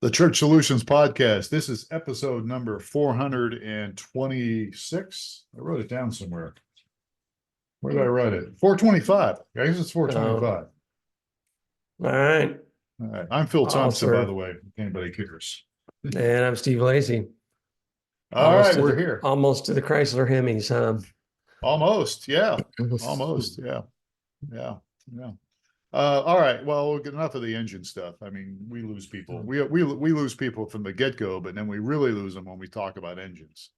The Church Solutions Podcast. This is episode number 426. I wrote it down somewhere. Where did I write it? 425. I guess it's 425. All right. All right. I'm Phil Thompson, by the way, if anybody cares. And I'm Steve Lacy. All right, we're here. Almost to the Chrysler Hemis, huh? Almost, yeah. Almost, yeah. Yeah. All right. Well, we'll get enough of the engine stuff. I mean, we lose people. We lose people from the get-go, but then we really lose them when we talk about engines.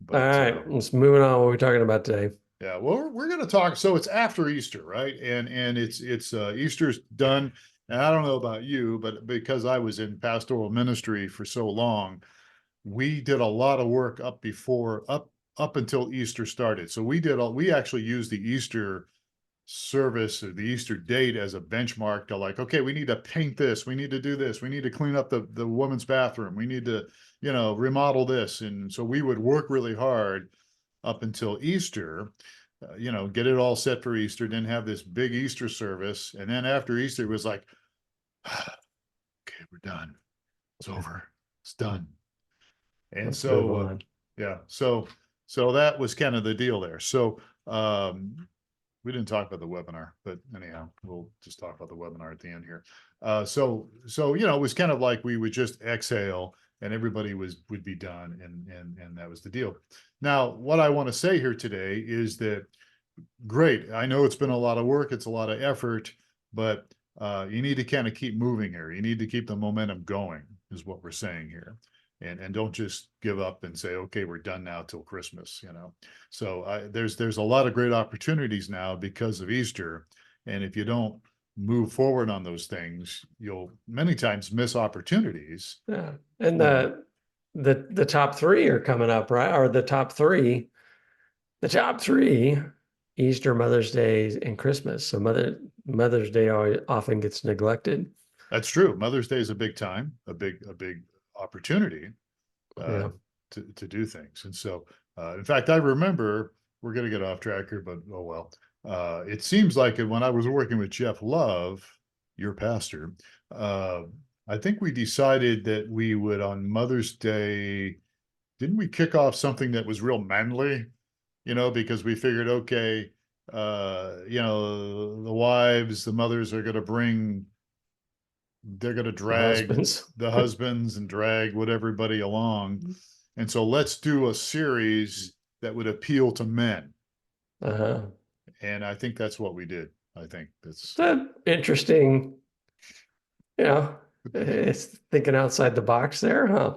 All right, let's move on. What are we talking about today? Yeah, well, we're going to talk. So it's after Easter, right? And it's Easter's done. And I don't know about you, but because I was in pastoral ministry for so long, we did a lot of work up until Easter started. So we actually used the Easter service or the Easter date as a benchmark to like, okay, we need to paint this, we need to do this, we need to clean up the woman's bathroom, we need to, remodel this. And so we would work really hard up until Easter, get it all set for Easter, then have this big Easter service. And then after Easter, it was like, okay, we're done. It's over. It's done. And so, so that was kind of the deal there. So, we didn't talk about the webinar, but anyhow, we'll just talk about the webinar at the end here. So it was kind of like we would just exhale and everybody would be done, and that was the deal. Now, what I want to say here today is that great. I know it's been a lot of work, it's a lot of effort, but you need to kind of keep moving here. You need to keep the momentum going, is what we're saying here. And don't just give up and say, okay, we're done now till Christmas, So there's a lot of great opportunities now because of Easter. And if you don't move forward on those things, you'll many times miss opportunities. Yeah. And the top three are coming up, right? Or the top three, Easter, Mother's Day, and Christmas. So Mother's Day often gets neglected. That's true. Mother's Day is a big time, a big opportunity to do things. And so, in fact, I remember, we're going to get off track here, but oh well. It seems like when I was working with Jeff Love, your pastor, I think we decided that we would on Mother's Day, didn't we kick off something that was real manly? Because we figured, okay, the wives, the mothers are going to they're going to drag the husbands and drag everybody along. And so let's do a series that would appeal to men. And I think that's what we did. I think that's interesting. It's thinking outside the box there, huh?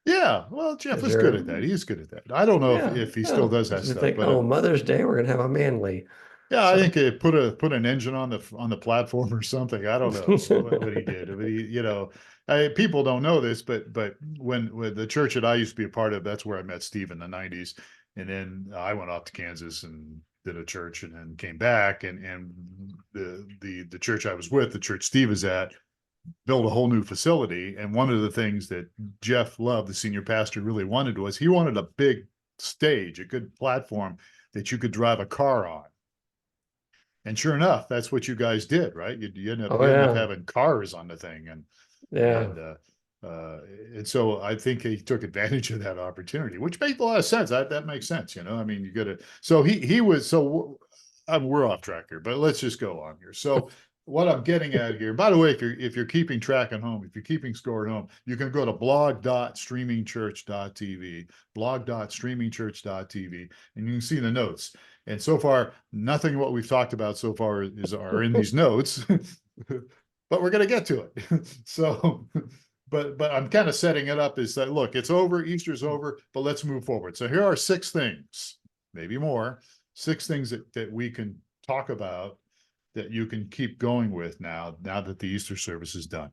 Yeah, well, Jeff is good at that. He's good at that. I don't know if he still does that stuff. But Mother's Day, we're going to have a manly. Yeah, I think it put an engine on the platform or something. I don't know what he did. But people don't know this, but when the church that I used to be a part of, that's where I met Steve in the 90s. And then I went off to Kansas and did a church and then came back. And the church I was with, the church Steve is at, built a whole new facility. And one of the things that Jeff Love, the senior pastor, really wanted was he wanted a big stage, a good platform that you could drive a car on. And sure enough, that's what you guys did, right? You end up having cars on the thing, and so I think he took advantage of that opportunity, which made a lot of sense. That makes sense, I mean, you got to. So he was. So we're off track here, but let's just go on here. So what I'm getting at here, by the way, if you're keeping track at home, if you're keeping score at home, you can go to blog.streamingchurch.tv, and you can see the notes. And so far, nothing what we've talked about so far are in these notes, but we're going to get to it. So, but I'm kind of setting it up as that, look, it's over, Easter's over, but let's move forward. So here are 6 things, maybe more, 6 things that we can talk about that you can keep going with now that the Easter service is done.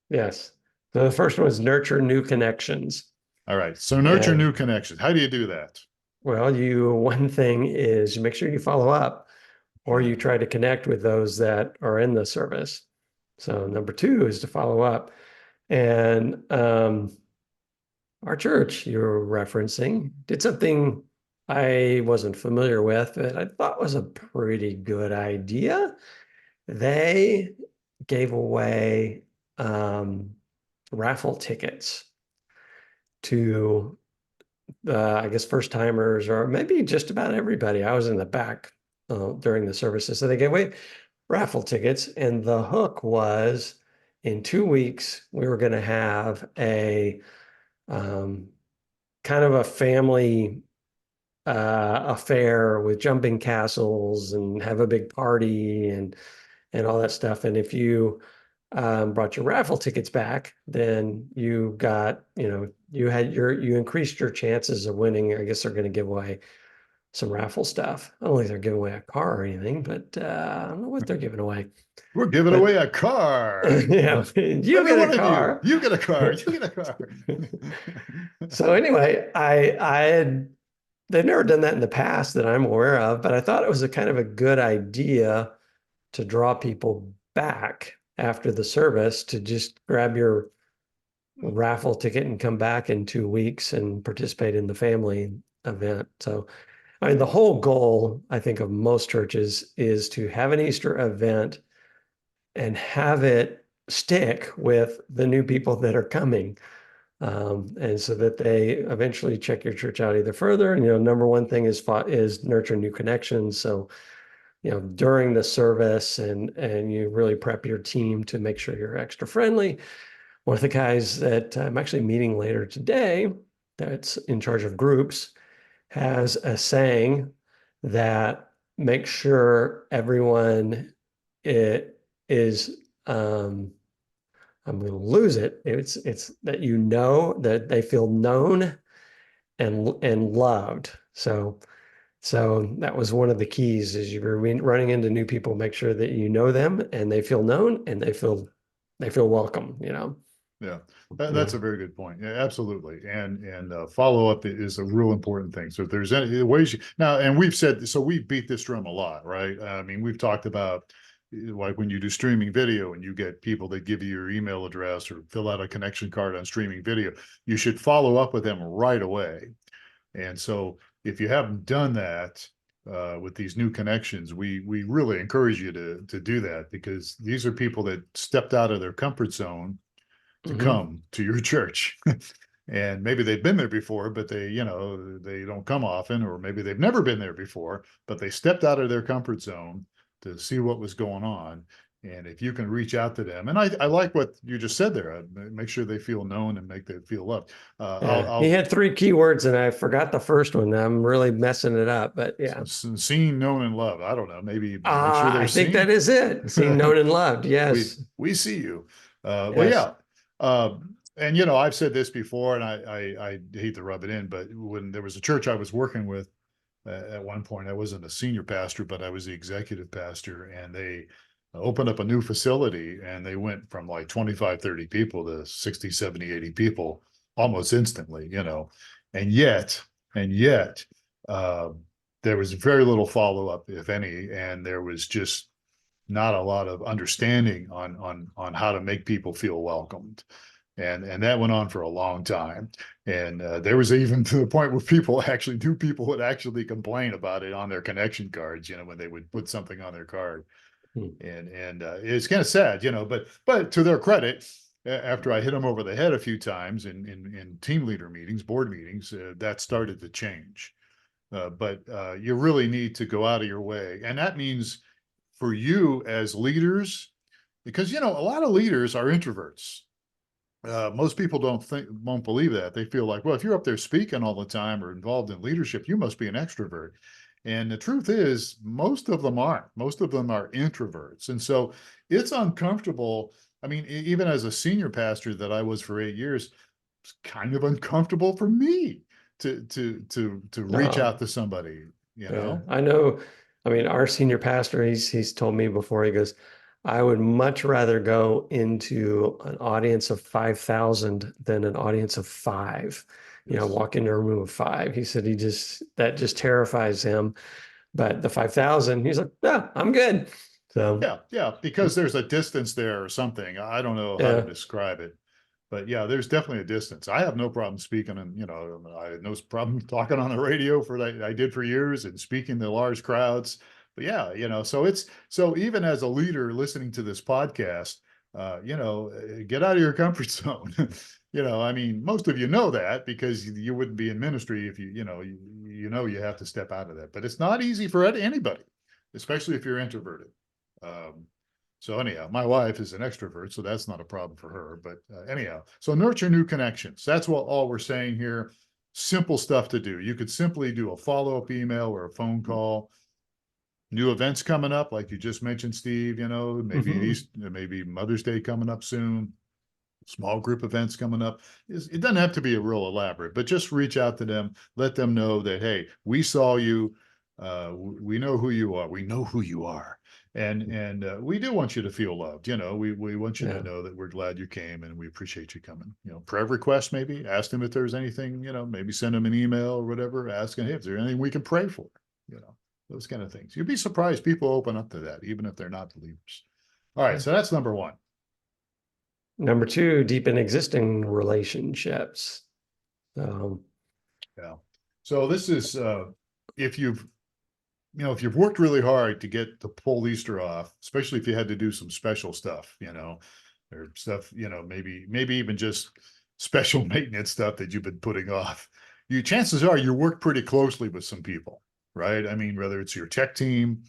Yes. So the first one is nurture new connections. All right. So nurture new connections. How do you do that? Well, one thing is you make sure you follow up, or you try to connect with those that are in the service. So number 2 is to follow up. And our church you're referencing did something I wasn't familiar with, but I thought was a pretty good idea. They gave away raffle tickets to I guess first timers or maybe just about everybody. I was in the back during the services. So they gave away raffle tickets. And the hook was in 2 weeks, we were going to have a um, kind of a family affair with jumping castles and have a big party and all that stuff. And if you brought your raffle tickets back, then you got, you increased your chances of winning. I guess they're going to give away some raffle stuff. I don't think they're giving away a car or anything, but I don't know what they're giving away. We're giving But away a car. yeah, you Every get a one of you, car. you get a car. You get a car. So anyway, I had they've never done that in the past that I'm aware of, but I thought it was a kind of a good idea to draw people back after the service to just grab your raffle ticket and come back in 2 weeks and participate in the family event. So, I mean, the whole goal, I think, of most churches is to have an Easter event and have it stick with the new people that are coming. And so that they eventually check your church out either further. And, number one thing is nurture new connections. So, during the service and you really prep your team to make sure you're extra friendly. One of the guys that I'm actually meeting later today, that's in charge of groups, has a saying that makes sure everyone it is I'm going to lose it. It's that that they feel known and loved. So that was one of the keys is you're running into new people, make sure that you know them and they feel known and they feel welcome, Yeah, Yeah. that's a very good point. Yeah, absolutely. And follow up is a real important thing. So if there's any ways now, and we've said, so we beat this drum a lot, right? I mean, we've talked about like when you do streaming video and you get people that give you your email address or fill out a connection card on streaming video, you should follow up with them right away. And so if you haven't done that with these new connections, we really encourage you to do that because these are people that stepped out of their comfort zone to come to your church. And maybe they've been there before, but they don't come often, or maybe they've never been there before, but they stepped out of their comfort zone to see what was going on. And if you can reach out to them, and I like what you just said there, make sure they feel known and make them feel loved. Yeah, he had three keywords and I forgot the first one. I'm really messing it up, but yeah. Seen, known, and loved. I don't know. Maybe make sure they're I think seen. that is it. Seen, known, and loved. Yes. We see you. Well, Yes. yeah. And I've said this before, and I hate to rub it in, but when there was a church I was working with at one point, I wasn't a senior pastor, but I was the executive pastor, and they opened up a new facility, and they went from like 25, 30 people to 60, 70, 80 people almost instantly, and yet, there was very little follow up, if any, and there was just not a lot of understanding on how to make people feel welcomed. And that went on for a long time. And there was even to the point where people would actually complain about it on their connection cards, when they would put something on their card. And it's kind of sad, but to their credit, after I hit them over the head a few times in team leader meetings, board meetings, that started to change. But you really need to go out of your way. And that means for you as leaders, because, a lot of leaders are introverts. Most people won't believe that. They feel like, well, if you're up there speaking all the time or involved in leadership, you must be an extrovert. And the truth is, most of them aren't. Most of them are introverts. And so it's uncomfortable. I mean, even as a senior pastor that I was for 8 years, it's kind of uncomfortable for me to reach out to somebody, Yeah, I know. I mean, our senior pastor, he's told me before, he goes, I would much rather go into an audience of 5,000 than an audience of five. Yes. Walk into a room of five. He said that just terrifies him. But the 5,000, he's like, yeah, I'm good. So yeah, because there's a distance there or something. I don't know how to describe it. But yeah, there's definitely a distance. I have no problem speaking, and I had no problem talking on the radio for that I did for years and speaking to large crowds. But yeah, so even as a leader listening to this podcast, get out of your comfort zone. I mean, most of you know that because you wouldn't be in ministry if you have to step out of that. But it's not easy for anybody, especially if you're introverted. Um, so anyhow, my wife is an extrovert, so that's not a problem for her. But anyhow, so nurture new connections. That's what all we're saying here. Simple stuff to do. You could simply do a follow-up email or a phone call. New events coming up, like you just mentioned, Steve, maybe Mother's Day coming up soon, small group events coming up. It doesn't have to be a real elaborate, but just reach out to them, let them know that, hey, we saw you. We know who you are. We know who you are. And we do want you to feel loved. We want you to Yeah. know that we're glad you came and we appreciate you coming. Prayer requests, maybe ask them if there's anything, maybe send them an email or whatever, asking, hey, is there anything we can pray for? Those kind of things. You'd be surprised people open up to that, even if they're not believers. All right, so that's number one. Number two, deepen existing relationships. Yeah. So this is if you've worked really hard to pull Easter off, especially if you had to do some special stuff, or stuff, maybe even just special maintenance stuff that you've been putting off. Chances are you work pretty closely with some people, right? I mean, whether it's your tech team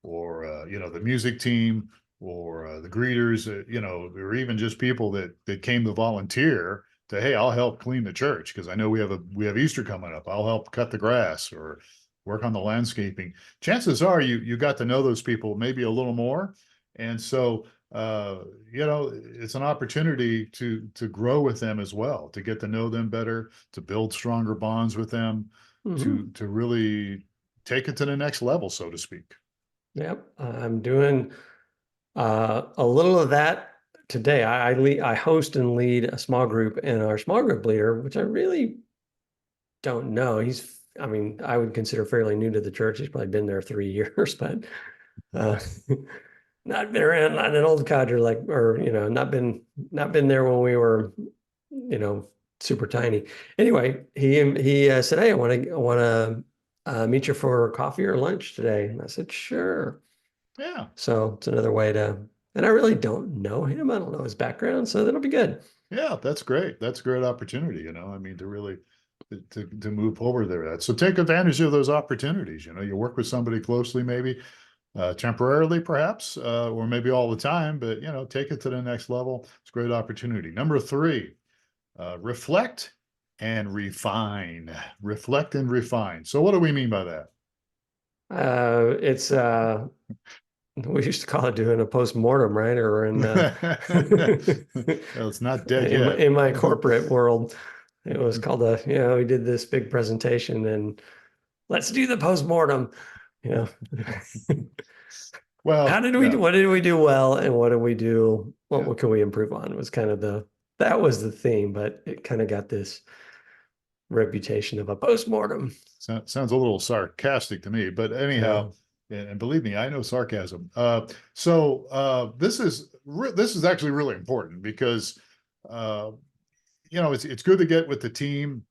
or the music team or the greeters, or even just people that came to volunteer to, hey, I'll help clean the church because I know we have Easter coming up. I'll help cut the grass or work on the landscaping. Chances are you got to know those people maybe a little more, and so it's an opportunity to grow with them as well, to get to know them better, to build stronger bonds with them, to really take it to the next level, so to speak. Yep, I'm doing a little of that today. I host and lead a small group, and our small group leader, which I really don't know, I would consider fairly new to the church. He's probably been there 3 years, but not been around, not an old codger not been there when we were, super tiny. Anyway, he said, "Hey, I want to meet you for coffee or lunch today." And I said, "Sure." Yeah. So it's another way and I really don't know him. I don't know his background, so that'll be good. Yeah, that's great. That's a great opportunity, I mean, to really to move forward there. So take advantage of those opportunities. You work with somebody closely, maybe temporarily, perhaps, or maybe all the time, but take it to the next level. It's a great opportunity. Number three, reflect and refine. Reflect and refine. So what do we mean by that? It's we used to call it doing a post-mortem, right? Or Well, it's not dead yet. in my corporate world, it was called we did this big presentation and let's do the post-mortem. Well, what did we do well and what did we do? What can we improve on? It was kind of that was the theme, but it kind of got this reputation of a post-mortem. Sounds a little sarcastic to me, but anyhow, and believe me, I know sarcasm. So this is actually really important because it's good to get with the team,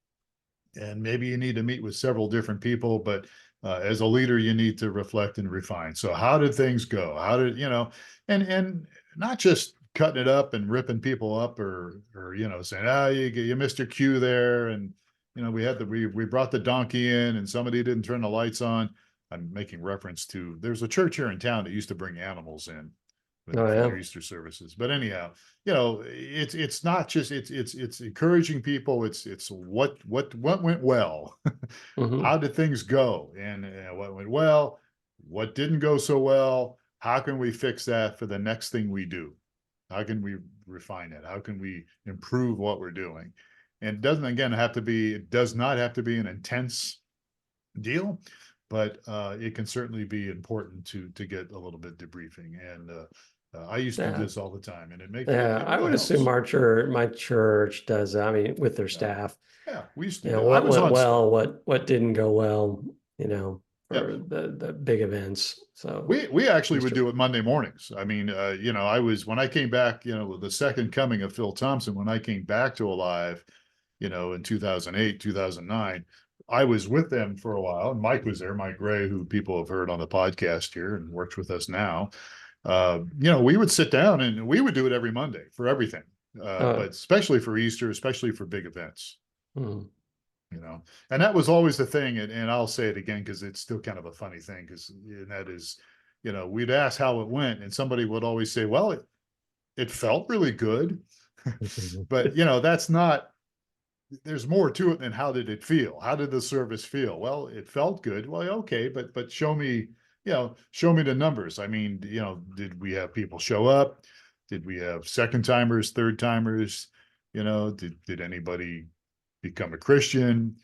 and maybe you need to meet with several different people, but as a leader, you need to reflect and refine. So how did things go? How did and not just cutting it up and ripping people up or saying, you missed your cue there, and we brought the donkey in and somebody didn't turn the lights on. I'm making reference to there's a church here in town that used to bring animals in for their Easter services. But anyhow, it's not just it's encouraging people. It's what went well. How did things go, and what went well, what didn't go so well. How can we fix that for the next thing we do? How can we refine it? How can we improve what we're doing? And it does not have to be an intense deal, but it can certainly be important to get a little bit debriefing. And I used to do this all the time, and it I would assume my church does that. I mean, with their staff. Yeah, we used to. What went well, what didn't go well, for the big events. So we actually would do it Monday mornings. I mean, when I came back, the second coming of Phil Thompson, when I came back to Alive, in 2008, 2009, I was with them for a while, and Mike was there, Mike Gray, who people have heard on the podcast here and works with us now. We would sit down and we would do it every Monday for everything, Uh, but especially for Easter, especially for big events. hmm. And that was always the thing. And I'll say it again because it's still kind of a funny thing, because and that is, we'd ask how it went, and somebody would always say, well, it felt really good. But that's not, there's more to it than how did it feel? How did the service feel? Well, it felt good. Well, okay, but show me the numbers. I mean, did we have people show up? Did we have second timers, third timers? Did anybody become a Christian?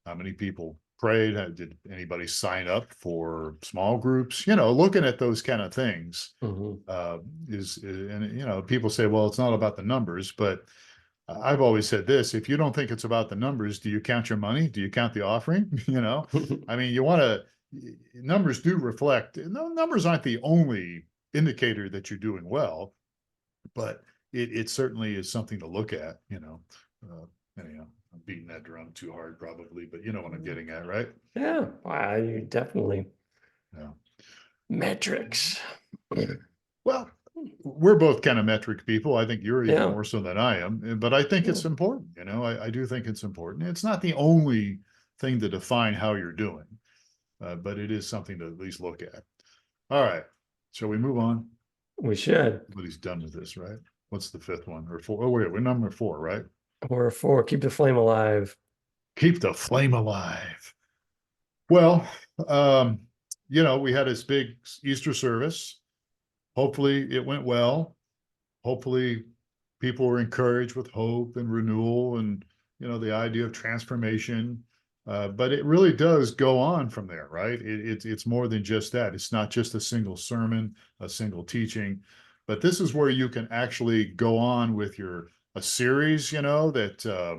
How many people prayed? Did anybody sign up for small groups? Looking at those kind of things Mhm. and people say, well, it's not about the numbers, but I've always said this: if you don't think it's about the numbers, do you count your money? Do you count the offering? I mean, you want to, numbers do reflect, no, numbers aren't the only indicator that you're doing well, but it certainly is something to look at. Anyhow, I'm beating that drum too hard probably, but you know what I'm getting at, right? Yeah, wow, you definitely Yeah. metrics. Well, we're both kind of metric people. I think you're even Yeah, more so than I am, but I think yeah, it's important. I do think it's important. It's not the only thing to define how you're doing, but it is something to at least look at. All right. Shall we move on? we should. Everybody's done with this, right? What's the fifth one or four? Oh, wait, we're number four, right? Or four, keep the flame alive. Keep the flame alive. Well, we had this big Easter service. Hopefully it went well. Hopefully people were encouraged with hope and renewal and the idea of transformation. But it really does go on from there, right? It's more than just that. It's not just a single sermon, a single teaching, but this is where you can actually go on with a series. That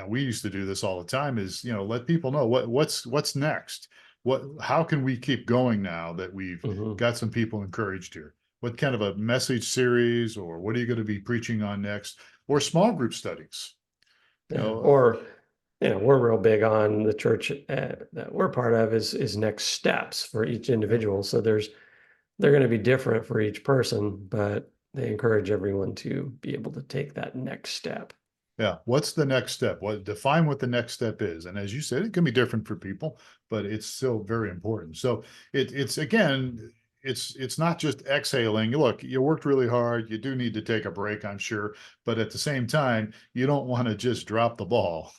we used to do this all the time. Is let people know what's next. How can we keep going now that we've Mhm. got some people encouraged here? What kind of a message series, or what are you going to be preaching on next, or small group studies? you Yeah, know or we're real big on the church that we're part of is next steps for each yeah, individual. So they're going to be different for each person, but they encourage everyone to be able to take that next step. yeah, what's the next step? Define what the next step is? And as you said, it can be different for people, but it's still very important. So it's again, it's not just exhaling. Look, you worked really hard, you do need to take a break, I'm sure, but at the same time, you don't want to just drop the ball.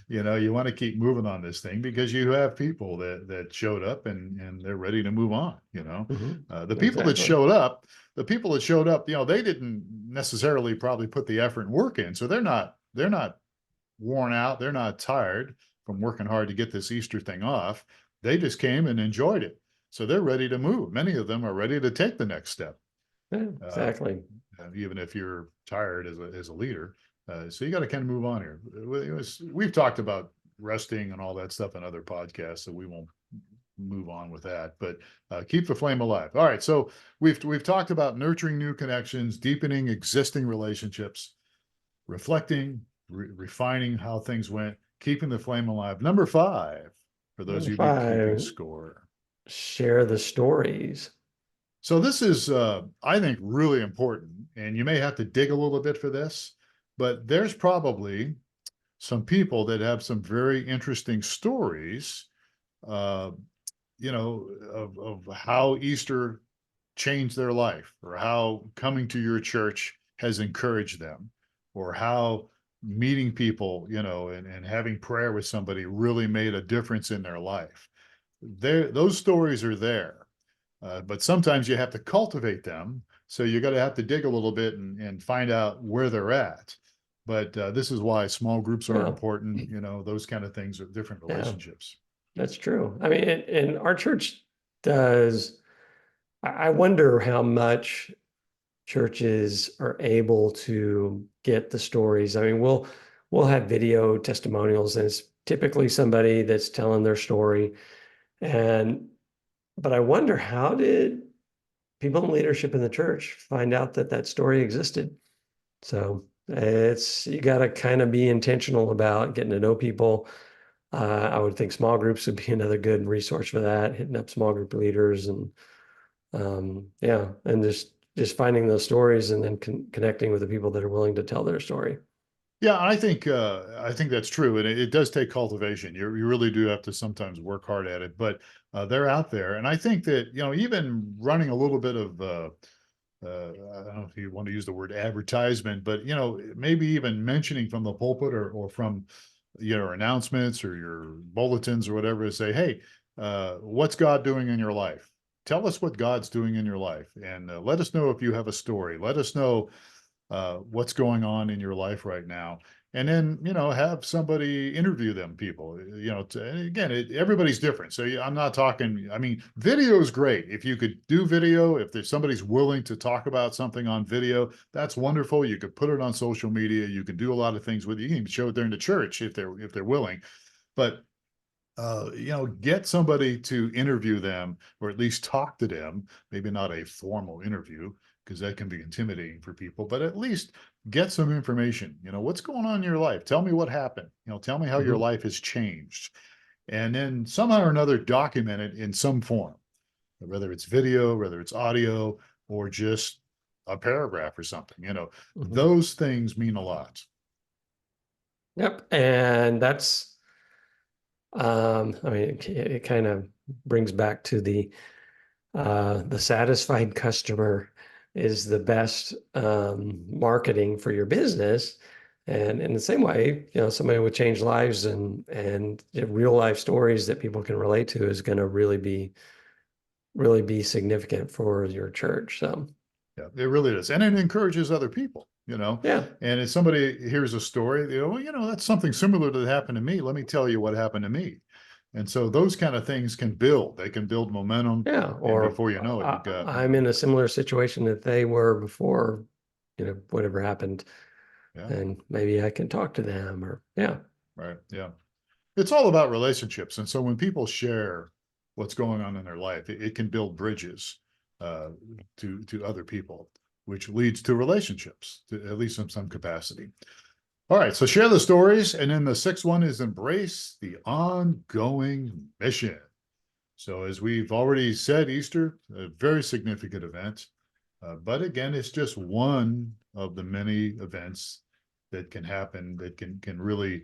You want to keep moving on this thing, because you have people that showed up, and they're ready to move on. Mhm. The people that Exactly. showed up, they didn't necessarily probably put the effort and work in. So they're not worn out. They're not tired from working hard to get this Easter thing off. They just came and enjoyed it. So they're ready to move. Many of them are ready to take the next step, Yeah, uh, exactly. even if you're tired as a leader. So you got to kind of move on here. We've talked about resting and all that stuff in other podcasts, so we won't move on with that, but keep the flame alive. All right, so we've talked about nurturing new connections, deepening existing relationships, reflecting, refining how things went, keeping the flame alive. Number five, for those Number of you keeping five, score. share the stories. So this is, I think, really important, and you may have to dig a little bit for this, but there's probably some people that have some very interesting stories, uh, of how Easter changed their life, or how coming to your church has encouraged them, or how meeting people, and having prayer with somebody really made a difference in their life. Those stories are there, but sometimes you have to cultivate them. So you got to have to dig a little bit and find out where they're at. But this is why small groups are Yeah, important. Those kind of things are different yeah, relationships. that's true. I mean, and our church does, I wonder how much churches are able to get the stories. I mean, we'll have video testimonials, and it's typically somebody that's telling their story. And but I wonder, how did people in leadership in the church find out that that story existed? So it's, you got to kind of be intentional about getting to know people. I would think small groups would be another good resource for that, hitting up small group leaders and Yeah, and just finding those stories and then connecting with the people that are willing to tell their story. Yeah, I think that's true, and it does take cultivation. You really do have to sometimes work hard at it, but they're out there, and I think that even running a little bit of I don't know if you want to use the word advertisement, but maybe even mentioning from the pulpit or from your announcements or your bulletins or whatever to say, hey, what's God doing in your life? Tell us what God's doing in your life, and let us know if you have a story. Let us know what's going on in your life right now, and then have somebody interview them people. Again, everybody's different, so I'm not talking, I mean, video is great. If you could do video, if there's somebody's willing to talk about something on video, that's wonderful. You could put it on social media, you can do a lot of things with it. You can even show it during the church if they're willing, but get somebody to interview them or at least talk to them, maybe not a formal interview because that can be intimidating for people, but at least get some information. What's going on in your life? Tell me what happened. Tell me how your Mhm. life has changed. And then somehow or another document it in some form, whether it's video, whether it's audio, or just a paragraph or something. Mhm. Those things mean a lot. Yep, and that's I mean, it kind of brings back to the satisfied customer is the best marketing for your business. And in the same way, somebody with changed lives and real life stories that people can relate to is going to really be significant for your church. So Yeah, it really is. And it encourages other people, yeah, And if somebody hears a story, they go, well, that's something similar to that happened to me. Let me tell you what happened to me. And so those kind of things can build. They can build momentum. yeah. And Or before you know it, you've got, I'm in a similar situation that they were before, whatever happened, yeah, and maybe I can talk to them or yeah. right. Yeah. It's all about relationships. And so when people share what's going on in their life, it can build bridges uh, to other people, which leads to relationships, at least in some capacity. All right, so share the stories. And then the sixth one is embrace the ongoing mission. So, as we've already said, Easter, a very significant event. But again, it's just one of the many events that can happen that can really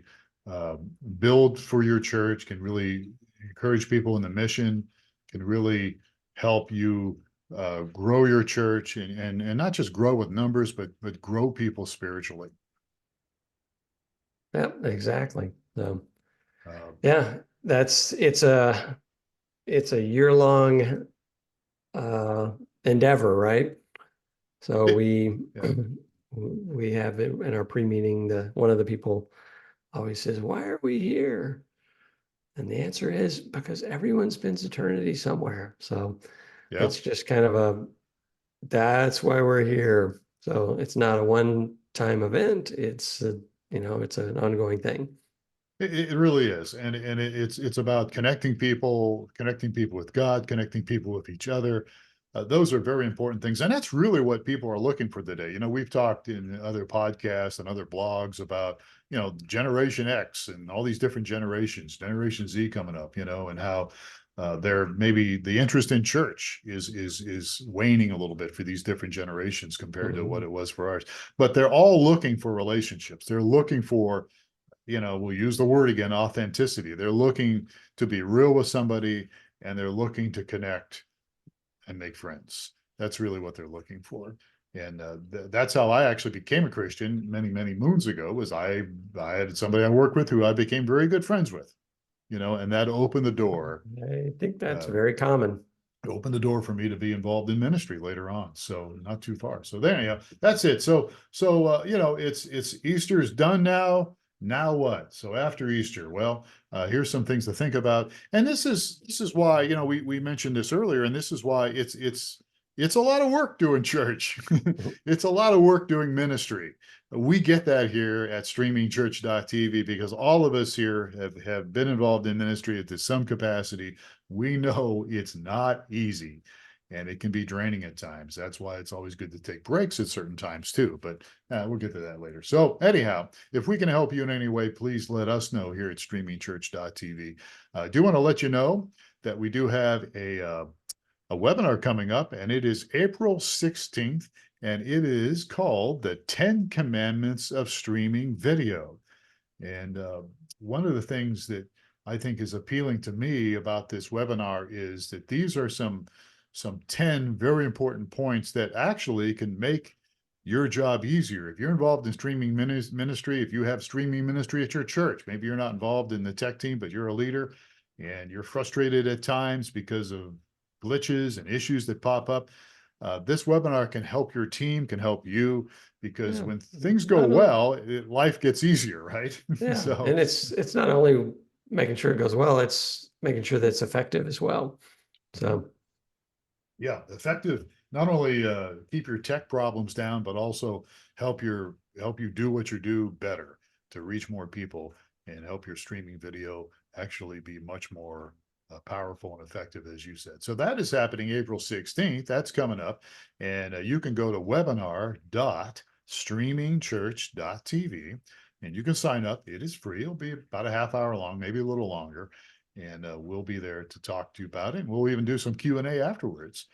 uh, build for your church, can really encourage people in the mission, can really help you grow your church and not just grow with numbers, but grow people spiritually. Yeah, exactly. So Uh, yeah, it's a year-long endeavor, right? So it, we yeah. we have it in our pre-meeting, the one of the people always says, "Why are we here?" And the answer is because everyone spends eternity somewhere. So Yeah. it's just kind of that's why we're here. So it's not a one-time event. It's an ongoing thing. It really is, and it's about connecting people with God, connecting people with each other. Those are very important things, and that's really what people are looking for today. We've talked in other podcasts and other blogs about Generation X and all these different generations, Generation Z coming up, and how there maybe the interest in church is waning a little bit for these different generations compared to what Mhm. it was for ours. But they're all looking for relationships. They're looking for we'll use the word again, authenticity. They're looking to be real with somebody and they're looking to connect and make friends. That's really what they're looking for. And that's how I actually became a Christian many, many moons ago was I had somebody I worked with who I became very good friends with, and that opened the door I think that's uh, very common. opened the door for me to be involved in ministry later on. So not too far. So there you go. That's it. So it's Easter's done now. Now what? So after Easter, well, here's some things to think about. And this is why, we mentioned this earlier, and this is why it's a lot of work doing church. It's a lot of work doing ministry. We get that here at streamingchurch.tv because all of us here have been involved in ministry to some capacity. We know it's not easy and it can be draining at times. That's why it's always good to take breaks at certain times too. But we'll get to that later. So, anyhow, if we can help you in any way, please let us know here at streamingchurch.tv. I do want to let you know that we do have a webinar coming up, and it is April 16th, and it is called The 10 Commandments of Streaming Video. And one of the things that I think is appealing to me about this webinar is that these are some 10 very important points that actually can make your job easier. If you're involved in streaming ministry, if you have streaming ministry at your church, maybe you're not involved in the tech team, but you're a leader and you're frustrated at times because of glitches and issues that pop up. This webinar can help your team, can help you, because Yeah. when things go well, life gets easier, right? Yeah, So, and it's not only making sure it goes well, it's making sure that it's effective as well. So yeah, effective. Not only keep your tech problems down, but also help you do what you do better to reach more people and help your streaming video actually be much more powerful and effective, as you said. So that is happening April 16th. That's coming up, and you can go to webinar.streamingchurch.tv and you can sign up. It is free. It'll be about a half hour long, maybe a little longer, and we'll be there to talk to you about it. And we'll even do some Q&A afterwards.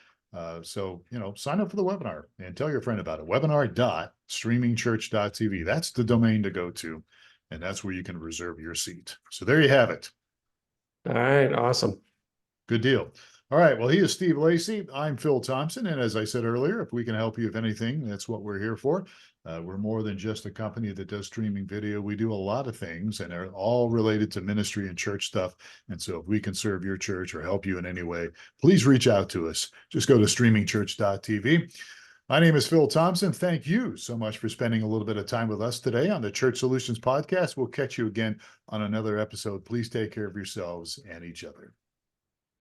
So, sign up for the webinar and tell your friend about it. Webinar.streamingchurch.tv. That's the domain to go to, and that's where you can reserve your seat. So there you have it. all right, awesome. Good deal. All right. Well, he is Steve Lacy. I'm Phil Thompson. And as I said earlier, if we can help you with anything, that's what we're here for. We're more than just a company that does streaming video. We do a lot of things and are all related to ministry and church stuff. And so if we can serve your church or help you in any way, please reach out to us. Just go to streamingchurch.tv. My name is Phil Thompson. Thank you so much for spending a little bit of time with us today on the Church Solutions Podcast. We'll catch you again on another episode. Please take care of yourselves and each other.